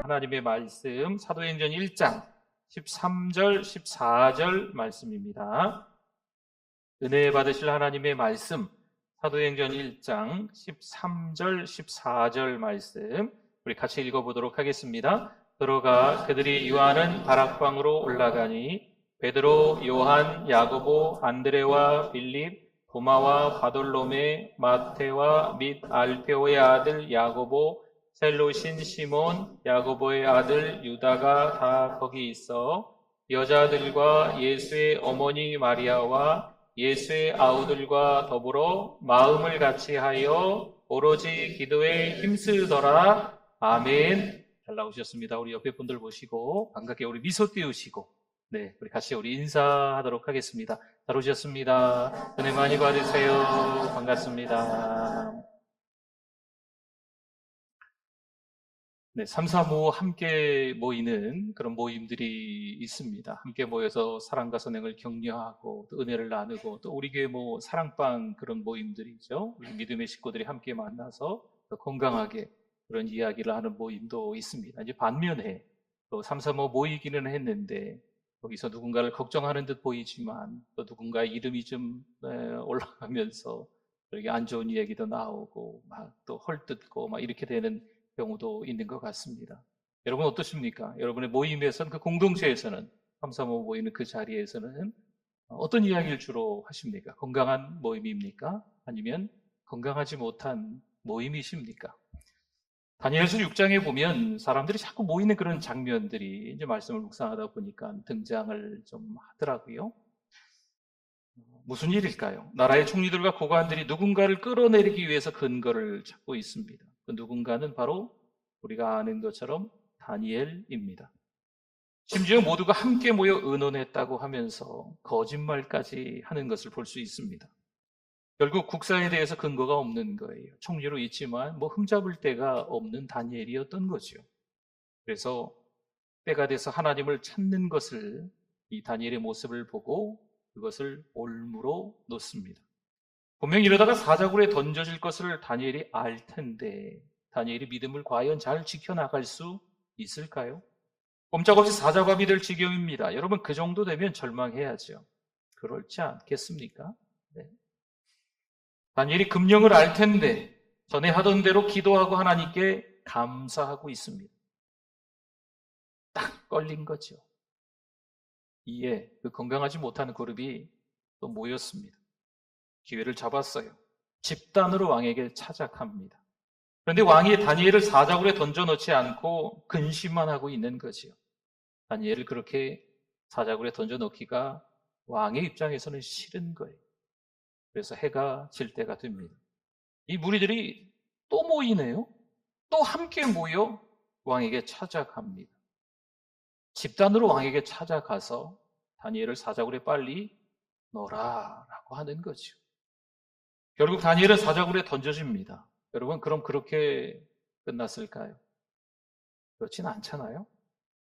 하나님의 말씀 사도행전 1장 13절 14절 말씀입니다. 은혜 받으실 하나님의 말씀 사도행전 1장 13절 14절 말씀 우리 같이 읽어보도록 하겠습니다. 들어가 그들이 유하는 다락방으로 올라가니 베드로, 요한, 야고보, 안드레와 빌립, 도마와 바돌로메, 마테와 및 알페오의 아들 야고보, 셀로신 시몬, 야고보의 아들 유다가 다 거기 있어 여자들과 예수의 어머니 마리아와 예수의 아우들과 더불어 마음을 같이하여 오로지 기도에 힘쓰더라. 아멘. 잘 나오셨습니다. 우리 옆에 분들 보시고 반갑게 우리 미소 띄우시고 우리 같이 우리 인사하도록 하겠습니다. 잘 오셨습니다. 은혜 많이 받으세요. 반갑습니다. 335 함께 모이는 그런 모임들이 있습니다. 함께 모여서 사랑과 선행을 격려하고 또 은혜를 나누고 또 우리 교회 사랑방 그런 모임들이죠. 우리 믿음의 식구들이 함께 만나서 더 건강하게 그런 이야기를 하는 모임도 있습니다. 이제 반면에 또 335 모이기는 했는데 거기서 누군가를 걱정하는 듯 보이지만 또 누군가의 이름이 좀 올라가면서 이렇게 안 좋은 이야기도 나오고 막 또 헐뜯고 막 이렇게 되는 경우도 있는 것 같습니다. 여러분 어떠십니까? 여러분의 모임에서는 그 공동체에서는 335 모이는 그 자리에서는 어떤 이야기를 주로 하십니까? 건강한 모임입니까? 아니면 건강하지 못한 모임이십니까? 다니엘서 6장에 보면 사람들이 자꾸 모이는 그런 장면들이 이제 말씀을 묵상하다 보니까 등장을 좀 하더라고요. 무슨 일일까요? 나라의 총리들과 고관들이 누군가를 끌어내리기 위해서 근거를 찾고 있습니다. 그 누군가는 바로 우리가 아는 것처럼 다니엘입니다. 심지어 모두가 함께 모여 의논했다고 하면서 거짓말까지 하는 것을 볼 수 있습니다. 결국 국사에 대해서 근거가 없는 거예요. 총리로 있지만 흠잡을 데가 없는 다니엘이었던 거죠. 그래서 때가 돼서 하나님을 찾는 것을 이 다니엘의 모습을 보고 그것을 올무로 놓습니다. 분명히 이러다가 사자굴에 던져질 것을 다니엘이 알 텐데 다니엘이 믿음을 과연 잘 지켜나갈 수 있을까요? 꼼짝없이 사자밥이 될 지경입니다. 여러분 그 정도 되면 절망해야죠. 그렇지 않겠습니까? 네. 다니엘이 금령을 알 텐데 전에 하던 대로 기도하고 하나님께 감사하고 있습니다. 딱 걸린 거죠. 이에 그 건강하지 못한 그룹이 또 모였습니다. 기회를 잡았어요. 집단으로 왕에게 찾아갑니다. 그런데 왕이 다니엘을 사자굴에 던져놓지 않고 근심만 하고 있는 거지요. 다니엘을 그렇게 사자굴에 던져놓기가 왕의 입장에서는 싫은 거예요. 그래서 해가 질 때가 됩니다. 이 무리들이 또 모이네요. 또 함께 모여 왕에게 찾아갑니다. 집단으로 왕에게 찾아가서 다니엘을 사자굴에 빨리 넣어라라고 하는 거죠. 결국 다니엘은 사자굴에 던져집니다. 여러분 그럼 그렇게 끝났을까요? 그렇진 않잖아요.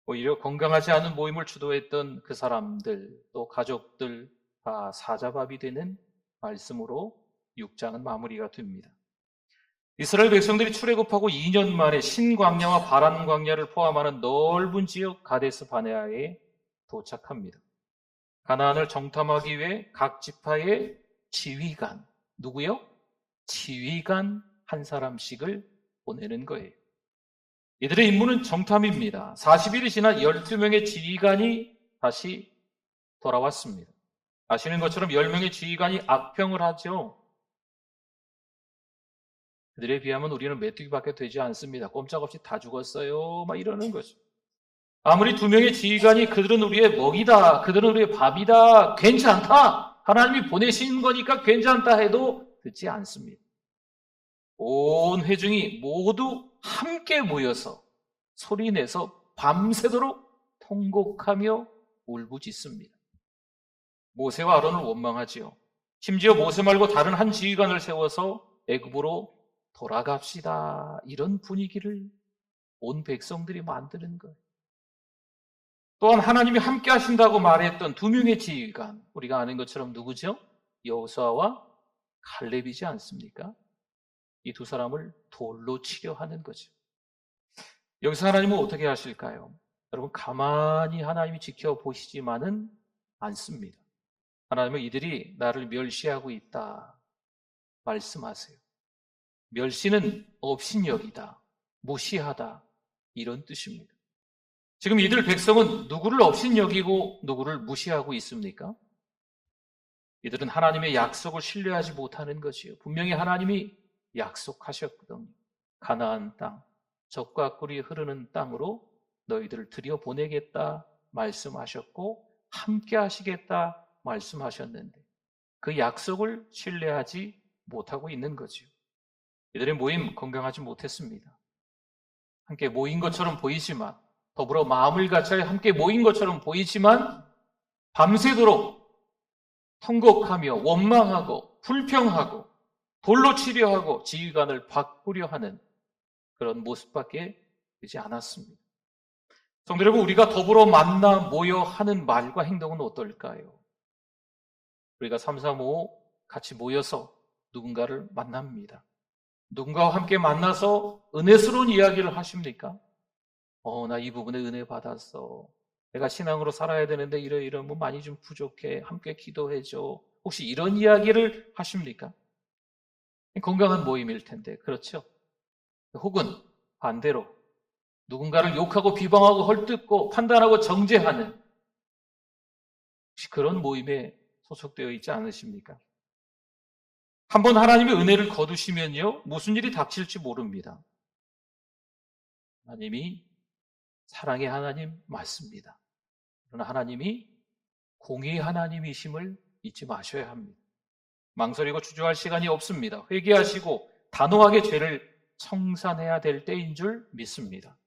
오히려 건강하지 않은 모임을 주도했던 그 사람들 또 가족들 다 사자밥이 되는 말씀으로 6장은 마무리가 됩니다. 이스라엘 백성들이 출애굽하고 2년 만에 신광야와 바란 광야를 포함하는 넓은 지역 가데스 바네아에 도착합니다. 가나안을 정탐하기 위해 각 지파의 지휘관, 누구요? 지휘관 한 사람씩을 보내는 거예요. 이들의 임무는 정탐입니다. 40일이 지나 12명의 지휘관이 다시 돌아왔습니다. 아시는 것처럼 10명의 지휘관이 악평을 하죠. 그들에 비하면 우리는 메뚜기밖에 되지 않습니다. 꼼짝없이 다 죽었어요. 막 이러는 거죠. 아무리 2명의 지휘관이 그들은 우리의 먹이다, 그들은 우리의 밥이다, 괜찮다, 하나님이 보내신 거니까 괜찮다 해도 듣지 않습니다. 온 회중이 모두 함께 모여서 소리내서 밤새도록 통곡하며 울부짖습니다. 모세와 아론을 원망하지요. 심지어 모세 말고 다른 한 지휘관을 세워서 애굽으로 돌아갑시다. 이런 분위기를 온 백성들이 만드는 거예요. 또한 하나님이 함께 하신다고 말했던 2명의 지휘관, 우리가 아는 것처럼 누구죠? 여호수아와 갈렙이지 않습니까? 이 두 사람을 돌로 치려 하는 거죠. 여기서 하나님은 어떻게 하실까요? 여러분, 가만히 하나님이 지켜보시지만은 않습니다. 하나님은 이들이 나를 멸시하고 있다 말씀하세요. 멸시는 업신여기다, 무시하다, 이런 뜻입니다. 지금 이들 백성은 누구를 업신여기고 누구를 무시하고 있습니까? 이들은 하나님의 약속을 신뢰하지 못하는 것이요. 분명히 하나님이 약속하셨거든요. 가나안 땅, 젖과 꿀이 흐르는 땅으로 너희들을 들여보내겠다 말씀하셨고 함께 하시겠다 말씀하셨는데 그 약속을 신뢰하지 못하고 있는 거죠. 이들의 모임 건강하지 못했습니다. 함께 모인 것처럼 보이지만, 더불어 마음을 같이 함께 모인 것처럼 보이지만 밤새도록 통곡하며 원망하고 불평하고 돌로 치려 하고 지휘관을 바꾸려 하는 그런 모습밖에 되지 않았습니다. 성도 여러분, 우리가 더불어 만나 모여 하는 말과 행동은 어떨까요? 우리가 335 같이 모여서 누군가를 만납니다. 누군가와 함께 만나서 은혜스러운 이야기를 하십니까? 나 이 부분에 은혜 받았어. 내가 신앙으로 살아야 되는데 이러면 많이 좀 부족해. 함께 기도해줘. 혹시 이런 이야기를 하십니까? 건강한 모임일 텐데, 그렇죠? 혹은 반대로 누군가를 욕하고 비방하고 헐뜯고 판단하고 정죄하는 혹시 그런 모임에 소속되어 있지 않으십니까? 한번 하나님의 은혜를 거두시면요, 무슨 일이 닥칠지 모릅니다. 하나님이 사랑의 하나님 맞습니다. 그러나 하나님이 공의의 하나님이심을 잊지 마셔야 합니다. 망설이고 주저할 시간이 없습니다. 회개하시고 단호하게 죄를 청산해야 될 때인 줄 믿습니다.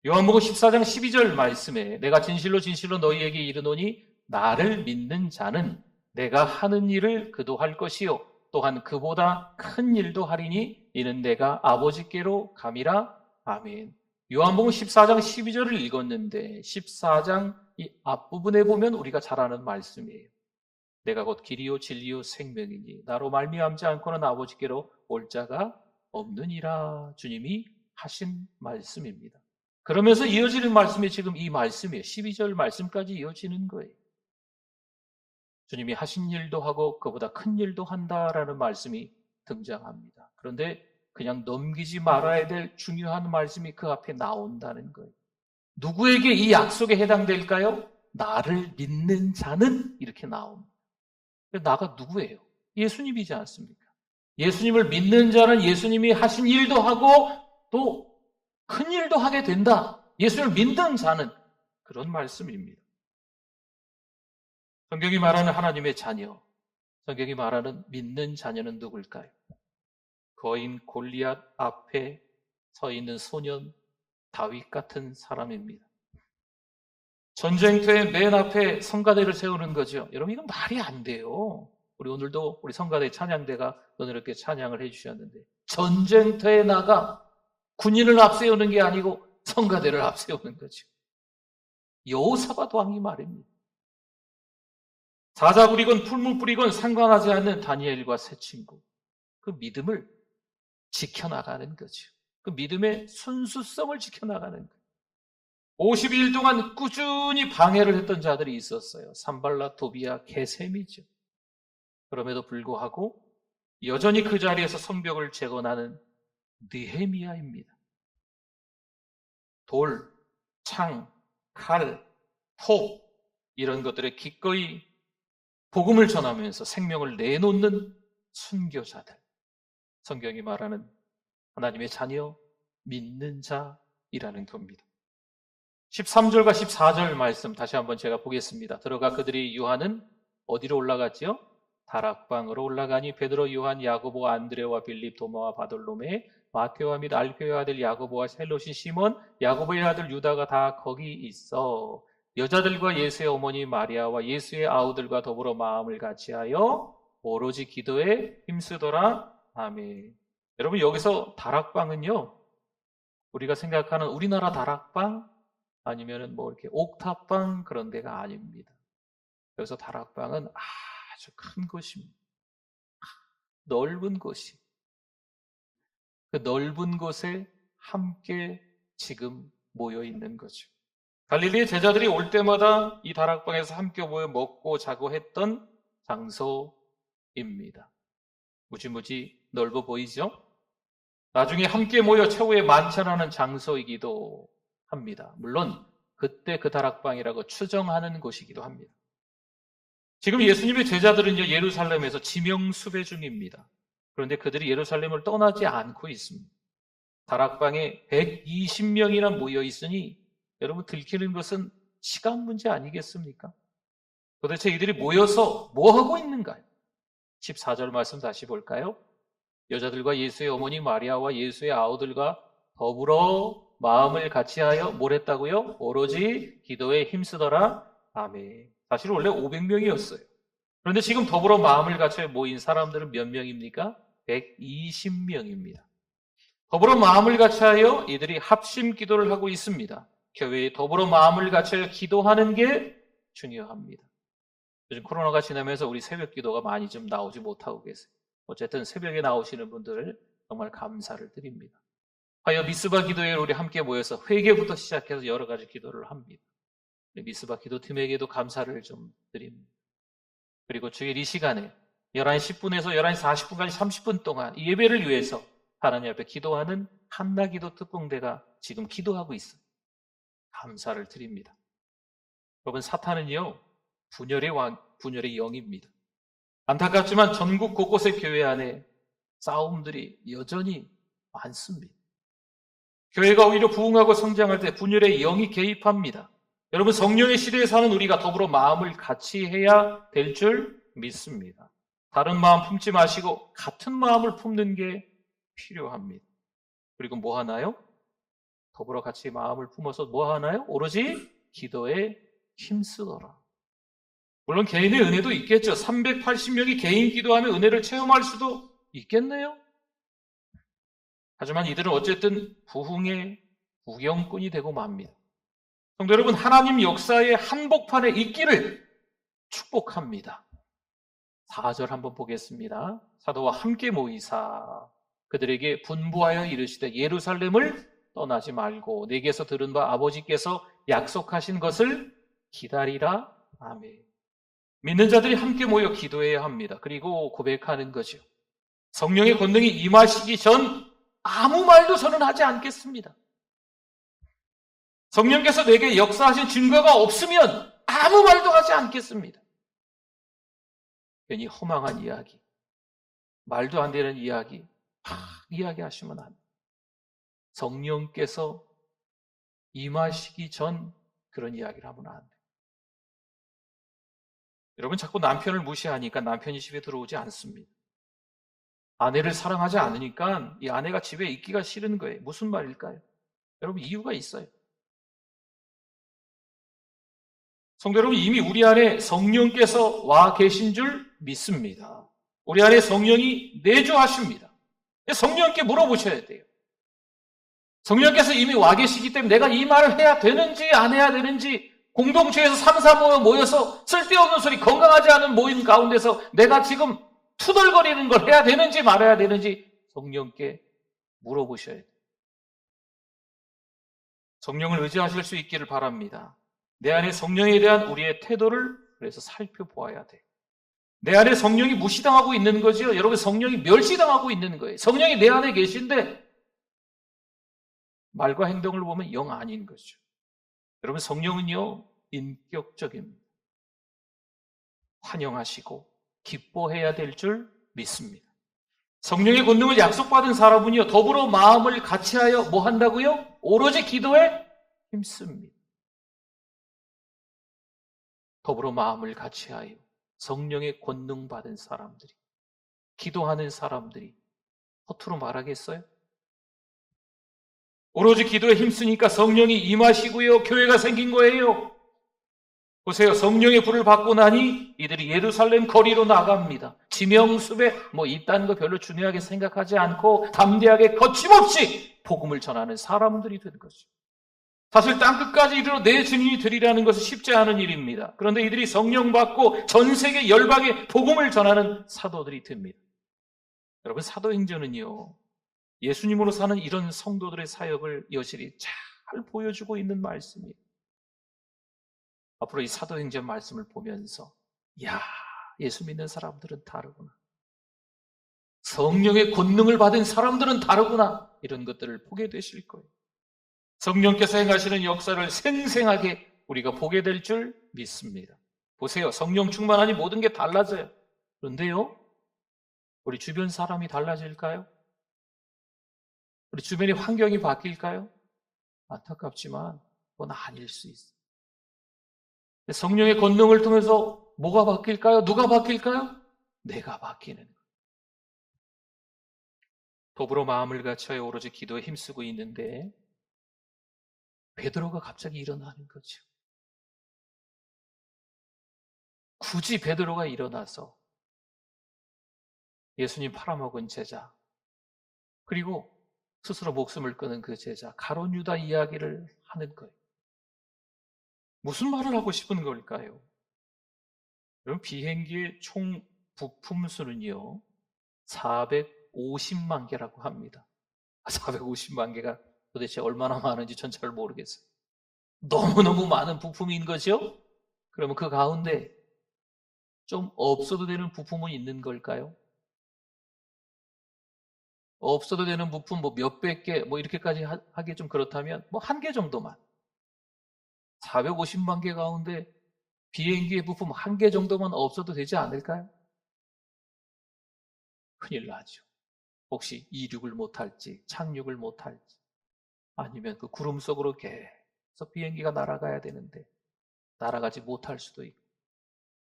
요한복음 14장 12절 말씀에 내가 진실로 진실로 너희에게 이르노니 나를 믿는 자는 내가 하는 일을 그도 할 것이요 또한 그보다 큰 일도 하리니 이는 내가 아버지께로 감이라. 아멘. 요한복음 14장 12절을 읽었는데 14장 이 앞부분에 보면 우리가 잘 아는 말씀이에요. 내가 곧 길이요 진리요 생명이니 나로 말미암지 않고는 아버지께로 올 자가 없느니라. 주님이 하신 말씀입니다. 그러면서 이어지는 말씀이 지금 이 말씀이에요. 12절 말씀까지 이어지는 거예요. 주님이 하신 일도 하고 그보다 큰 일도 한다라는 말씀이 등장합니다. 그런데 그냥 넘기지 말아야 될 중요한 말씀이 그 앞에 나온다는 거예요. 누구에게 이 약속에 해당될까요? 나를 믿는 자는 이렇게 나옵니다. 나가 누구예요? 예수님이지 않습니까? 예수님을 믿는 자는 예수님이 하신 일도 하고 또 큰 일도 하게 된다. 예수님을 믿는 자는 그런 말씀입니다. 성경이 말하는 하나님의 자녀, 성경이 말하는 믿는 자녀는 누굴까요? 거인 골리앗 앞에 서 있는 소년 다윗 같은 사람입니다. 전쟁터의 맨 앞에 성가대를 세우는 거죠. 여러분, 이건 말이 안 돼요. 우리 오늘도 우리 성가대 찬양대가 은혜롭게 찬양을 해주셨는데 전쟁터에 나가 군인을 앞세우는 게 아니고 성가대를 앞세우는 거죠. 여호사밧 왕이 말입니다. 사자 부리건 풀물 뿌리건 상관하지 않는 다니엘과 세 친구, 그 믿음을 지켜나가는 거죠. 그 믿음의 순수성을 지켜나가는 거예요. 52일 동안 꾸준히 방해를 했던 자들이 있었어요. 산발라, 도비아, 게셈이죠. 그럼에도 불구하고 여전히 그 자리에서 성벽을 재건하는 느헤미야입니다. 돌, 창, 칼, 톱 이런 것들에 기꺼이 복음을 전하면서 생명을 내놓는 순교자들. 성경이 말하는 하나님의 자녀, 믿는 자이라는 겁니다. 13절과 14절 말씀 다시 한번 제가 보겠습니다. 들어가 그들이 요한은 어디로 올라갔지요? 다락방으로 올라가니 베드로, 요한, 야고보, 안드레와 빌립, 도마와 바돌로메, 마테오와 및 알페의 아들 야고보와 셀롯이 시몬, 야고보의 아들 유다가 다 거기 있어 여자들과 예수의 어머니 마리아와 예수의 아우들과 더불어 마음을 같이하여 오로지 기도에 힘쓰더라. 아멘. 여러분, 여기서 다락방은요, 우리가 생각하는 우리나라 다락방 아니면은 뭐 이렇게 옥탑방 그런 데가 아닙니다. 여기서 다락방은 아주 큰 곳입니다. 넓은 곳이. 그 넓은 곳에 함께 지금 모여 있는 거죠. 갈릴리의 제자들이 올 때마다 이 다락방에서 함께 모여 먹고 자고 했던 장소입니다. 무지무지 넓어 보이죠? 나중에 함께 모여 최후의 만찬하는 장소이기도 합니다. 물론 그때 그 다락방이라고 추정하는 곳이기도 합니다. 지금 예수님의 제자들은요, 예루살렘에서 지명수배 중입니다. 그런데 그들이 예루살렘을 떠나지 않고 있습니다. 다락방에 120명이나 모여 있으니 여러분, 들키는 것은 시간 문제 아니겠습니까? 도대체 이들이 모여서 뭐 하고 있는가요? 14절 말씀 다시 볼까요? 여자들과 예수의 어머니 마리아와 예수의 아우들과 더불어 마음을 같이하여 뭘 했다고요? 오로지 기도에 힘쓰더라. 아멘. 사실 원래 500명이었어요. 그런데 지금 더불어 마음을 같이하여 모인 사람들은 몇 명입니까? 120명입니다. 더불어 마음을 같이하여 이들이 합심 기도를 하고 있습니다. 교회에 더불어 마음을 같이하여 기도하는 게 중요합니다. 요즘 코로나가 지나면서 우리 새벽 기도가 많이 좀 나오지 못하고 계세요. 어쨌든 새벽에 나오시는 분들 정말 감사를 드립니다. 하여 미스바 기도회에 우리 함께 모여서 회개부터 시작해서 여러 가지 기도를 합니다. 미스바 기도팀에게도 감사를 좀 드립니다. 그리고 주일 이 시간에 11시 10분에서 11시 40분까지 30분 동안 이 예배를 위해서 하나님 앞에 기도하는 한나기도 특공대가 지금 기도하고 있어요. 감사를 드립니다. 여러분, 사탄은요, 분열의 영입니다. 안타깝지만 전국 곳곳의 교회 안에 싸움들이 여전히 많습니다. 교회가 오히려 부흥하고 성장할 때 분열의 영이 개입합니다. 여러분, 성령의 시대에 사는 우리가 더불어 마음을 같이 해야 될 줄 믿습니다. 다른 마음 품지 마시고 같은 마음을 품는 게 필요합니다. 그리고 뭐 하나요? 더불어 같이 마음을 품어서 뭐 하나요? 오로지 기도에 힘쓰더라. 물론 개인의 은혜도 있겠죠. 380명이 개인 기도하며 은혜를 체험할 수도 있겠네요. 하지만 이들은 어쨌든 부흥의 구경꾼이 되고 맙니다. 성도 여러분, 하나님 역사의 한복판에 있기를 축복합니다. 4절 한번 보겠습니다. 사도와 함께 모이사 그들에게 분부하여 이르시되 예루살렘을 떠나지 말고 내게서 들은 바 아버지께서 약속하신 것을 기다리라. 아멘. 믿는 자들이 함께 모여 기도해야 합니다. 그리고 고백하는 거죠. 성령의 권능이 임하시기 전 아무 말도 저는 하지 않겠습니다. 성령께서 내게 역사하신 증거가 없으면 아무 말도 하지 않겠습니다. 괜히 허망한 이야기, 말도 안 되는 이야기, 이야기하시면 안 돼요. 성령께서 임하시기 전 그런 이야기를 하면 안 돼요. 여러분, 자꾸 남편을 무시하니까 남편이 집에 들어오지 않습니다. 아내를 사랑하지 않으니까 이 아내가 집에 있기가 싫은 거예요. 무슨 말일까요? 여러분, 이유가 있어요. 성도 여러분, 이미 우리 안에 성령께서 와 계신 줄 믿습니다. 우리 안에 성령이 내주하십니다. 성령께 물어보셔야 돼요. 성령께서 이미 와 계시기 때문에 내가 이 말을 해야 되는지 안 해야 되는지, 공동체에서 3, 4 모여서 쓸데없는 소리, 건강하지 않은 모임 가운데서 내가 지금 투덜거리는 걸 해야 되는지 말아야 되는지 성령께 물어보셔야 돼요. 성령을 의지하실 수 있기를 바랍니다. 내 안에 성령에 대한 우리의 태도를 그래서 살펴보아야 돼요. 내 안에 성령이 무시당하고 있는 거죠. 여러분, 성령이 멸시당하고 있는 거예요. 성령이 내 안에 계신데 말과 행동을 보면 영 아닌 거죠. 여러분, 성령은요, 인격적입니다. 환영하시고 기뻐해야 될 줄 믿습니다. 성령의 권능을 약속받은 사람은요, 더불어 마음을 같이하여 뭐 한다고요? 오로지 기도에 힘씁니다. 더불어 마음을 같이하여 성령의 권능 받은 사람들이, 기도하는 사람들이 허투루 말하겠어요? 오로지 기도에 힘쓰니까 성령이 임하시고요, 교회가 생긴 거예요. 보세요, 성령의 불을 받고 나니 이들이 예루살렘 거리로 나갑니다. 지명수배 이딴 거 별로 중요하게 생각하지 않고 담대하게 거침없이 복음을 전하는 사람들이 된 거죠. 사실 땅끝까지 이르러 내 증인이 되리라는 것은 쉽지 않은 일입니다. 그런데 이들이 성령 받고 전 세계 열방에 복음을 전하는 사도들이 됩니다. 여러분, 사도행전은요, 예수님으로 사는 이런 성도들의 사역을 여실히 잘 잘 보여주고 있는 말씀이에요. 앞으로 이 사도행전 말씀을 보면서 이야, 예수 믿는 사람들은 다르구나. 성령의 권능을 받은 사람들은 다르구나. 이런 것들을 보게 되실 거예요. 성령께서 행하시는 역사를 생생하게 우리가 보게 될 줄 믿습니다. 보세요. 성령 충만하니 모든 게 달라져요. 그런데요, 우리 주변 사람이 달라질까요? 우리 주변의 환경이 바뀔까요? 안타깝지만 그건 아닐 수 있어요. 성령의 권능을 통해서 뭐가 바뀔까요? 누가 바뀔까요? 내가 바뀌는 거예요. 더불어 마음을 갖춰야 오로지 기도에 힘쓰고 있는데 베드로가 갑자기 일어나는 거죠. 굳이 베드로가 일어나서 예수님 팔아먹은 제자, 그리고 스스로 목숨을 끊은 그 제자 가룟 유다 이야기를 하는 거예요. 무슨 말을 하고 싶은 걸까요? 여러분, 비행기의 총 부품 수는요 450만 개라고 합니다. 450만 개가 도대체 얼마나 많은지 전 잘 모르겠어요. 너무너무 많은 부품인 거죠? 그러면 그 가운데 좀 없어도 되는 부품은 있는 걸까요? 없어도 되는 부품 뭐 몇백 개 뭐 이렇게까지 하기 좀 그렇다면 뭐 한 개 정도만, 450만 개 가운데 비행기의 부품 한 개 정도만 없어도 되지 않을까요? 큰일 나죠. 혹시 이륙을 못할지 착륙을 못할지, 아니면 그 구름 속으로 계속 비행기가 날아가야 되는데 날아가지 못할 수도 있고,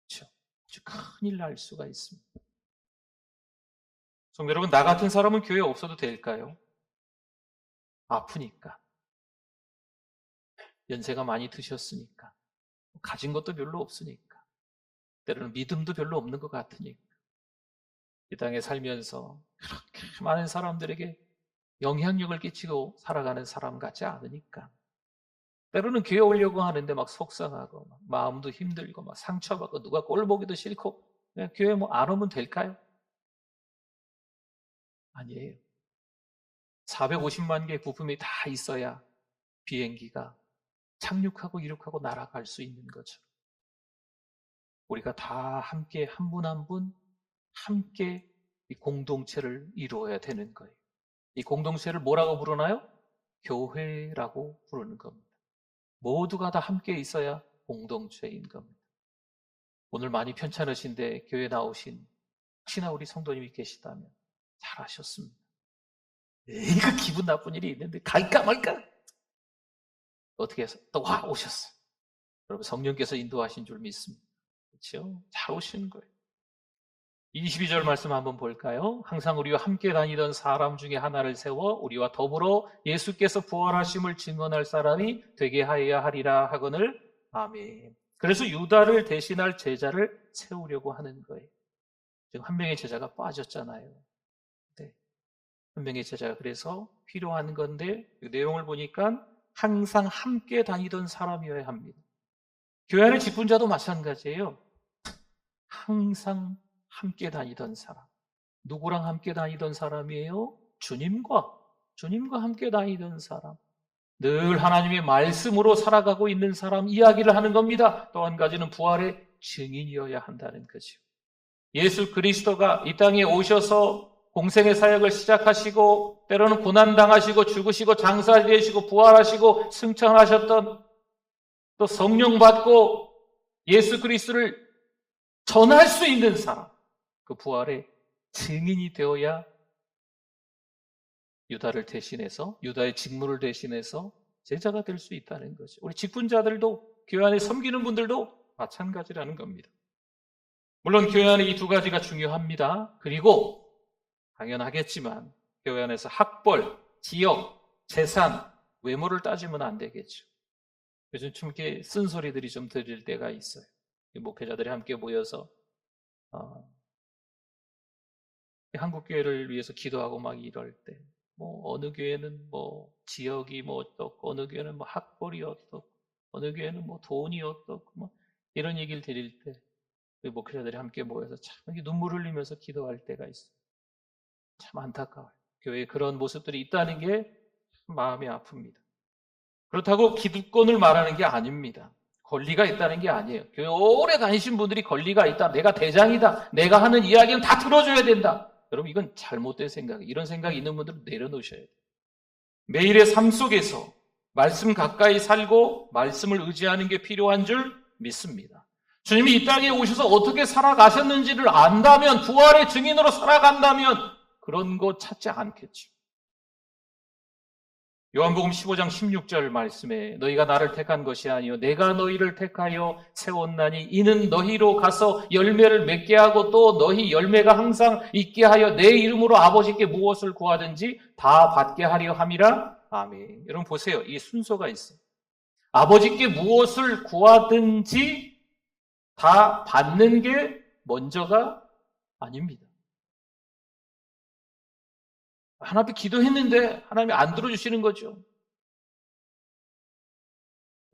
그렇죠? 아주 큰일 날 수가 있습니다. 성도 여러분, 나 같은 사람은 교회에 없어도 될까요? 아프니까, 연세가 많이 드셨으니까, 가진 것도 별로 없으니까, 때로는 믿음도 별로 없는 것 같으니까, 이 땅에 살면서 그렇게 많은 사람들에게 영향력을 끼치고 살아가는 사람 같지 않으니까, 때로는 교회 오려고 하는데 막 속상하고 막 마음도 힘들고 막 상처받고 누가 꼴 보기도 싫고, 그냥 교회 뭐 안 오면 될까요? 아니에요. 450만 개의 부품이 다 있어야 비행기가 착륙하고 이륙하고 날아갈 수 있는 거죠. 우리가 다 함께 한 분 한 분 함께 이 공동체를 이루어야 되는 거예요. 이 공동체를 뭐라고 부르나요? 교회라고 부르는 겁니다. 모두가 다 함께 있어야 공동체인 겁니다. 오늘 많이 편찮으신데 교회 나오신 혹시나 우리 성도님이 계시다면 잘하셨습니다. 이거 기분 나쁜 일이 있는데 갈까 말까? 어떻게 해서 또 와 오셨어요. 여러분, 성령께서 인도하신 줄 믿습니다. 그렇죠? 잘 오시는 거예요. 22절 말씀 한번 볼까요? 항상 우리와 함께 다니던 사람 중에 하나를 세워 우리와 더불어 예수께서 부활하심을 증언할 사람이 되게 하여야 하리라 하거늘. 아멘. 그래서 유다를 대신할 제자를 세우려고 하는 거예요. 지금 한 명의 제자가 빠졌잖아요. 네. 한 명의 제자가 그래서 필요한 건데, 그 내용을 보니까 항상 함께 다니던 사람이어야 합니다. 교회 안의 직분자도 마찬가지예요. 항상 함께 다니던 사람. 누구랑 함께 다니던 사람이에요? 주님과 함께 다니던 사람. 늘 하나님의 말씀으로 살아가고 있는 사람 이야기를 하는 겁니다. 또 한 가지는 부활의 증인이어야 한다는 거죠. 예수 그리스도가 이 땅에 오셔서 공생의 사역을 시작하시고 때로는 고난당하시고 죽으시고 장사되시고 부활하시고 승천하셨던, 또 성령 받고 예수 그리스도를 전할 수 있는 사람, 그 부활의 증인이 되어야 유다를 대신해서, 유다의 직무를 대신해서 제자가 될 수 있다는 거죠. 우리 직분자들도, 교회 안에 섬기는 분들도 마찬가지라는 겁니다. 물론 교회 안에 이 두 가지가 중요합니다. 그리고 당연하겠지만 교회 안에서 학벌, 지역, 재산, 외모를 따지면 안 되겠죠. 요즘 좀 이렇게 쓴소리들이 좀 들릴 때가 있어요. 목회자들이 함께 모여서 한국 교회를 위해서 기도하고 막 이럴 때, 뭐 어느 교회는 뭐 지역이 뭐 어떻고, 어느 교회는 뭐 학벌이 어떻고, 어느 교회는 뭐 돈이 어떻고, 뭐 이런 얘기를 드릴 때 목회자들이 함께 모여서 참 이렇게 눈물 흘리면서 기도할 때가 있어요. 참 안타까워요. 교회에 그런 모습들이 있다는 게 마음이 아픕니다. 그렇다고 기득권을 말하는 게 아닙니다. 권리가 있다는 게 아니에요. 교회 오래 다니신 분들이 권리가 있다. 내가 대장이다. 내가 하는 이야기는 다 들어줘야 된다. 여러분, 이건 잘못된 생각이에요. 이런 생각이 있는 분들은 내려놓으셔야 돼요. 매일의 삶 속에서 말씀 가까이 살고 말씀을 의지하는 게 필요한 줄 믿습니다. 주님이 이 땅에 오셔서 어떻게 살아가셨는지를 안다면, 부활의 증인으로 살아간다면 그런 거 찾지 않겠죠. 요한복음 15장 16절 말씀에 너희가 나를 택한 것이 아니요 내가 너희를 택하여 세웠나니 이는 너희로 가서 열매를 맺게 하고 또 너희 열매가 항상 있게 하여 내 이름으로 아버지께 무엇을 구하든지 다 받게 하려 함이라. 아멘. 여러분 보세요. 이 순서가 있어요. 아버지께 무엇을 구하든지 다 받는 게 먼저가 아닙니다. 하나님 앞에 기도했는데 하나님이 안 들어주시는 거죠.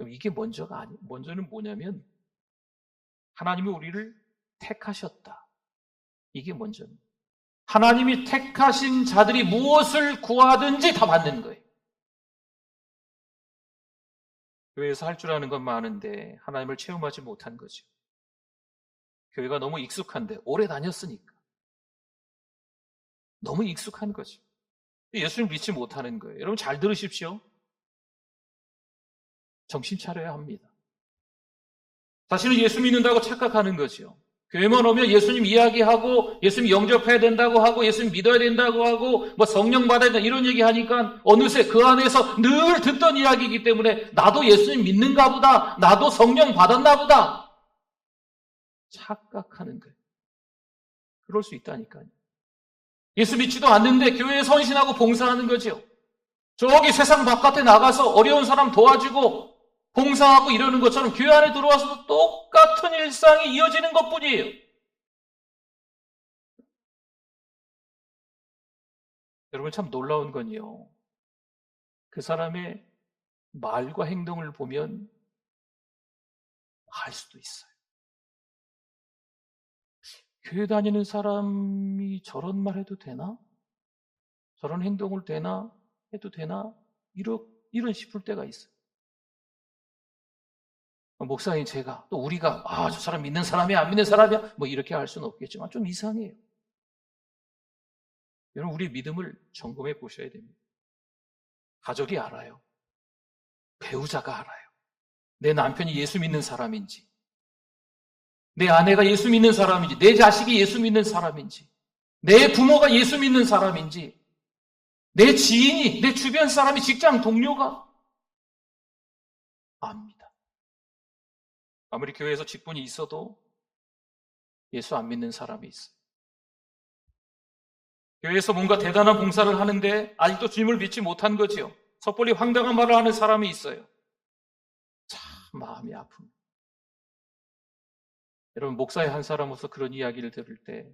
이게 먼저가 아니에요. 먼저는 뭐냐면 하나님이 우리를 택하셨다. 이게 먼저는. 하나님이 택하신 자들이 무엇을 구하든지 다 받는 거예요. 교회에서 할 줄 아는 건 많은데 하나님을 체험하지 못한 거죠. 교회가 너무 익숙한데 오래 다녔으니까. 너무 익숙한 거죠. 예수님 믿지 못하는 거예요. 여러분 잘 들으십시오. 정신 차려야 합니다. 자신은 예수 믿는다고 착각하는 거죠. 교회만 오면 예수님 이야기하고 예수님 영접해야 된다고 하고 예수님 믿어야 된다고 하고 뭐 성령 받아야 된다 이런 얘기 하니까 어느새 그 안에서 늘 듣던 이야기이기 때문에 나도 예수님 믿는가 보다. 나도 성령 받았나 보다. 착각하는 거예요. 그럴 수 있다니까요. 예수 믿지도 않는데 교회에 헌신하고 봉사하는 거죠. 저기 세상 바깥에 나가서 어려운 사람 도와주고 봉사하고 이러는 것처럼 교회 안에 들어와서도 똑같은 일상이 이어지는 것뿐이에요. 여러분 참 놀라운 건요. 그 사람의 말과 행동을 보면 알 수도 있어요. 교회 다니는 사람이 저런 말 해도 되나? 저런 행동을 해도 되나? 이런 싶을 때가 있어요. 목사님 제가 또 우리가 저 사람 믿는 사람이야 안 믿는 사람이야 뭐 이렇게 할 수는 없겠지만 좀 이상해요. 여러분 우리 믿음을 점검해 보셔야 됩니다. 가족이 알아요. 배우자가 알아요. 내 남편이 예수 믿는 사람인지 내 아내가 예수 믿는 사람인지 내 자식이 예수 믿는 사람인지 내 부모가 예수 믿는 사람인지 내 지인이 내 주변 사람이 직장 동료가 압니다. 아무리 교회에서 직분이 있어도 예수 안 믿는 사람이 있어요. 교회에서 뭔가 대단한 봉사를 하는데 아직도 주님을 믿지 못한 거지요. 섣불리 황당한 말을 하는 사람이 있어요. 참 마음이 아픕니다. 여러분 목사의 한 사람으로서 그런 이야기를 들을 때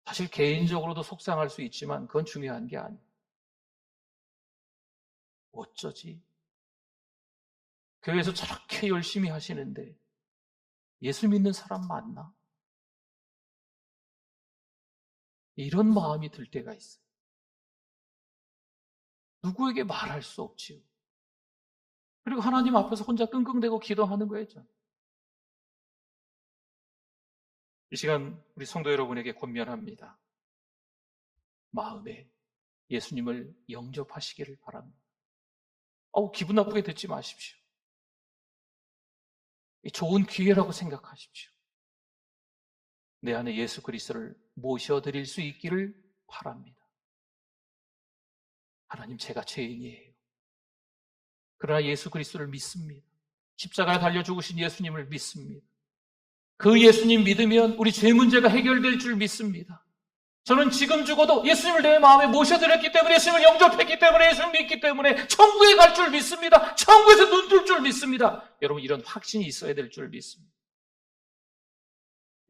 사실 개인적으로도 속상할 수 있지만 그건 중요한 게 아니에요. 어쩌지? 교회에서 저렇게 열심히 하시는데 예수 믿는 사람 맞나? 이런 마음이 들 때가 있어요. 누구에게 말할 수 없지요. 그리고 하나님 앞에서 혼자 끙끙대고 기도하는 거예요. 이 시간 우리 성도 여러분에게 권면합니다. 마음에 예수님을 영접하시기를 바랍니다. 기분 나쁘게 듣지 마십시오. 좋은 기회라고 생각하십시오. 내 안에 예수 그리스도를 모셔드릴 수 있기를 바랍니다. 하나님 제가 죄인이에요. 그러나 예수 그리스도를 믿습니다. 십자가에 달려 죽으신 예수님을 믿습니다. 그 예수님 믿으면 우리 죄 문제가 해결될 줄 믿습니다. 저는 지금 죽어도 예수님을 내 마음에 모셔드렸기 때문에 예수님을 영접했기 때문에 예수님을 믿기 때문에 천국에 갈 줄 믿습니다. 천국에서 눈 뜰 줄 믿습니다. 여러분 이런 확신이 있어야 될 줄 믿습니다.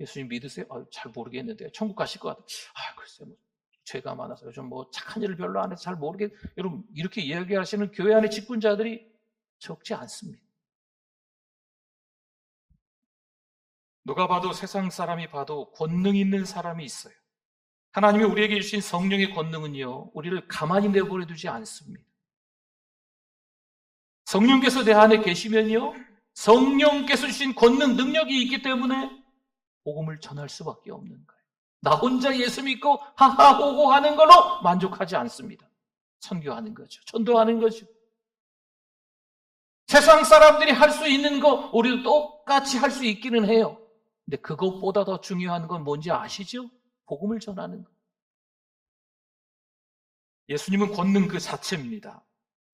예수님 믿으세요? 잘 모르겠는데 천국 가실 것 같아요. 글쎄 죄가 많아서 요즘 착한 일을 별로 안 해서 잘 모르겠. 여러분 이렇게 이야기하시는 교회 안의 직분자들이 적지 않습니다. 누가 봐도 세상 사람이 봐도 권능 있는 사람이 있어요. 하나님이 우리에게 주신 성령의 권능은요, 우리를 가만히 내버려 두지 않습니다. 성령께서 내 안에 계시면요, 성령께서 주신 권능, 능력이 있기 때문에 복음을 전할 수밖에 없는 거예요. 나 혼자 예수 믿고 하하호호 하는 걸로 만족하지 않습니다. 선교하는 거죠. 전도하는 거죠. 세상 사람들이 할 수 있는 거 우리도 똑같이 할 수 있기는 해요. 근데 그것보다 더 중요한 건 뭔지 아시죠? 복음을 전하는 거. 예수님은 권능 그 자체입니다.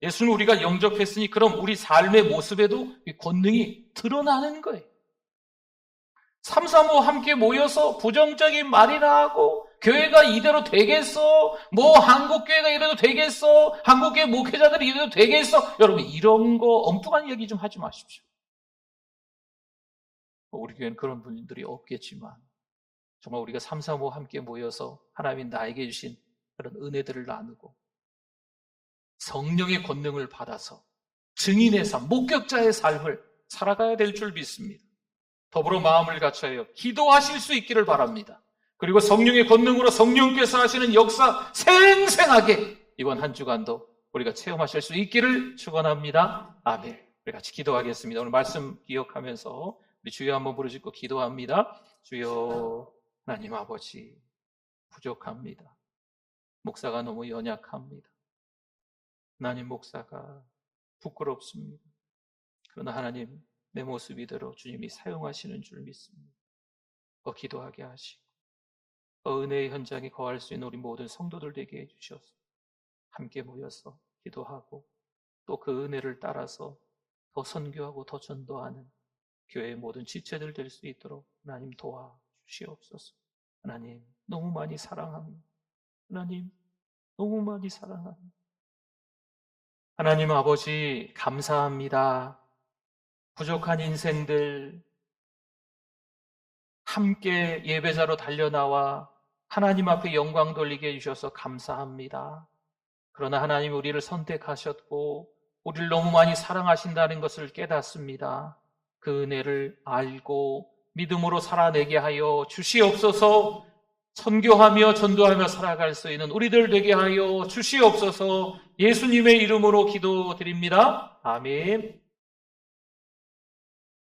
예수는 우리가 영접했으니 그럼 우리 삶의 모습에도 이 권능이 드러나는 거예요. 3, 3, 5 함께 모여서 부정적인 말이나 하고 교회가 이대로 되겠어? 뭐 한국교회가 이래도 되겠어? 한국교회 목회자들이 이래도 되겠어? 여러분 이런 거 엉뚱한 얘기 좀 하지 마십시오. 우리 교회는 그런 분들이 없겠지만 정말 우리가 3, 3, 5 함께 모여서 하나님이 나에게 주신 그런 은혜들을 나누고 성령의 권능을 받아서 증인의 삶, 목격자의 삶을 살아가야 될 줄 믿습니다. 더불어 마음을 갖춰요. 기도하실 수 있기를 바랍니다. 그리고 성령의 권능으로 성령께서 하시는 역사 생생하게 이번 한 주간도 우리가 체험하실 수 있기를 축원합니다. 아멘. 우리 같이 기도하겠습니다. 오늘 말씀 기억하면서 우리 주여 한번 부르짖고 기도합니다. 주여 하나님 아버지 부족합니다. 목사가 너무 연약합니다. 하나님 목사가 부끄럽습니다. 그러나 하나님 내 모습 이대로 주님이 사용하시는 줄 믿습니다. 더 기도하게 하시고 더 은혜의 현장에 거할 수 있는 우리 모든 성도들 되게 해주셔서 함께 모여서 기도하고 또 그 은혜를 따라서 더 선교하고 더 전도하는 교회의 모든 지체들 될 수 있도록 하나님 도와주시옵소서. 하나님 너무 많이 사랑합니다. 하나님 너무 많이 사랑합니다. 하나님 아버지 감사합니다. 부족한 인생들 함께 예배자로 달려나와 하나님 앞에 영광 돌리게 해주셔서 감사합니다. 그러나 하나님 우리를 선택하셨고 우리를 너무 많이 사랑하신다는 것을 깨닫습니다. 그 은혜를 알고 믿음으로 살아내게 하여 주시옵소서. 선교하며 전도하며 살아갈 수 있는 우리들 되게 하여 주시옵소서. 예수님의 이름으로 기도드립니다. 아멘.